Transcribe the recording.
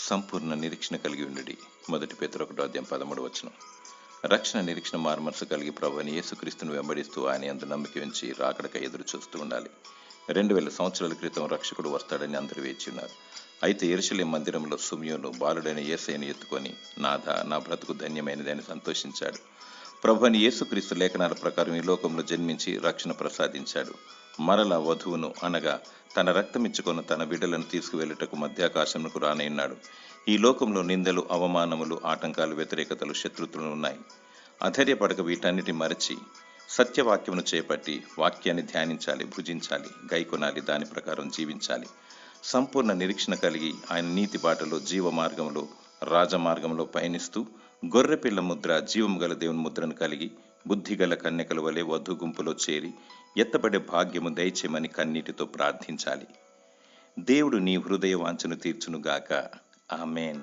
సంపూర్ణ నిరీక్షణ కలిగి ఉండుడి. 1 పేతురు 1:13. రక్షణ నిరీక్షణ మార్మనసు కలిగి ప్రభువైన యేసుక్రీస్తును వెంబడిస్తూ ఆయన యందు నమ్మిక ఉంచి రాకడకై ఎదురు చూస్తూ ఉండాలి. 2000 సంవత్సరాల క్రితం రక్షకుడు వస్తాడని అందరూ వేచి ఉన్నారు. అయితే యెరూషలేము మందిరంలో సిమియోను బాలుడైన యేసయ్యను ఎత్తుకొని, నాథా, నా బ్రతుకు ధన్యమైనదని సంతోషించాడు. ప్రభువైన యేసుక్రీస్తు లేఖనాల ప్రకారం ఈ లోకంలో జన్మించి రక్షణ ప్రసాదించాడు. మరల వధువును అనగా తన రక్తమిచ్చుకొని తన బిడ్డలను తీసుకువెళ్ళుటకు మధ్యాకాశమునకు రానయ్యున్నాడు. ఈ లోకంలో నిందలు, అవమానములు, ఆటంకాలు, వ్యతిరేకతలు, శత్రుత్వలు ఉన్నాయి. అధైర్యపడక వీటన్నిటి మరచి సత్యవాక్యమును చేపట్టి వాక్యాన్ని ధ్యానించాలి, భుజించాలి, గైకొనాలి, దాని ప్రకారం జీవించాలి. సంపూర్ణ నిరీక్షణ కలిగి ఆయన నీతి బాటలో, జీవ మార్గంలో, రాజమార్గంలో పయనిస్తూ గొర్రెపిల్ల ముద్ర, జీవము గల దేవుని ముద్రను కలిగి బుద్ధిగల కన్యకల వలె వధు గుంపులో చేరి ఎత్తబడే భాగ్యము దయచేయమని కన్నీటితో ప్రార్థించాలి. దేవుడు నీ హృదయ వాంఛను తీర్చునుగాక. ఆమేన్.